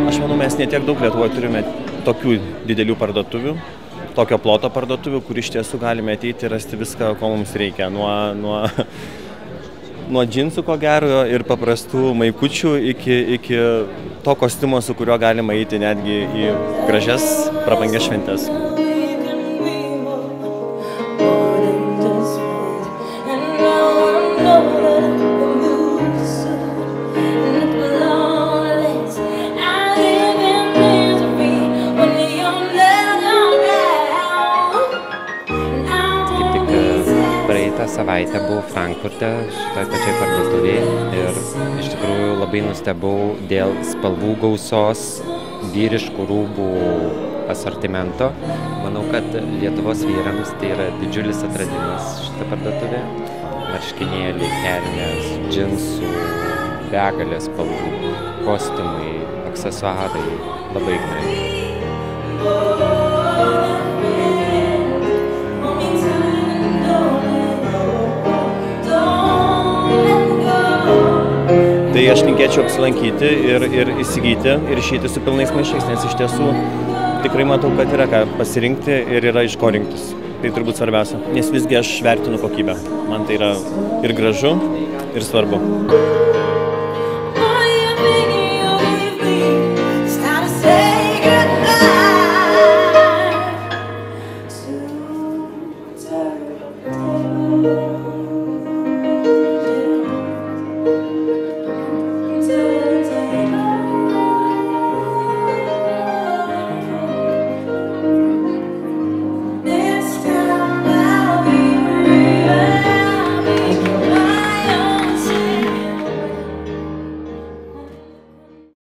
Aš manau, mes netiek daug Lietuvoje turime tokių didelių parduotuvių, tokio ploto parduotuvių, kur iš tiesų galime ateiti ir rasti viską, ko mums reikia. Nuo džinsų, ko gero, ir paprastų maikučių iki to kostiumo, su kuriuo galima eiti netgi į gražias, prabangias šventes. Praeitą savaitę buvau Frankfurte, šitoj pačioj parduotuvėje ir iš tikrųjų labai nustebau dėl spalvų gausos, vyriškų rūbų asortimento. Manau, kad Lietuvos vyrams tai yra didžiulis atradimas šitą parduotuvę. Marškinėliai, kelnės, džinsų, begalės spalvų, kostiumai, aksesuarai, labai gerai. Tai aš linkėčiau apsilankyti ir įsigyti ir išeiti su pilnais maišais, nes iš tiesų tikrai matau, kad yra ką pasirinkti ir yra iš ko rinktis. Tai turbūt svarbiausia, nes visgi aš vertinu kokybę. Man tai yra ir gražu, ir svarbu.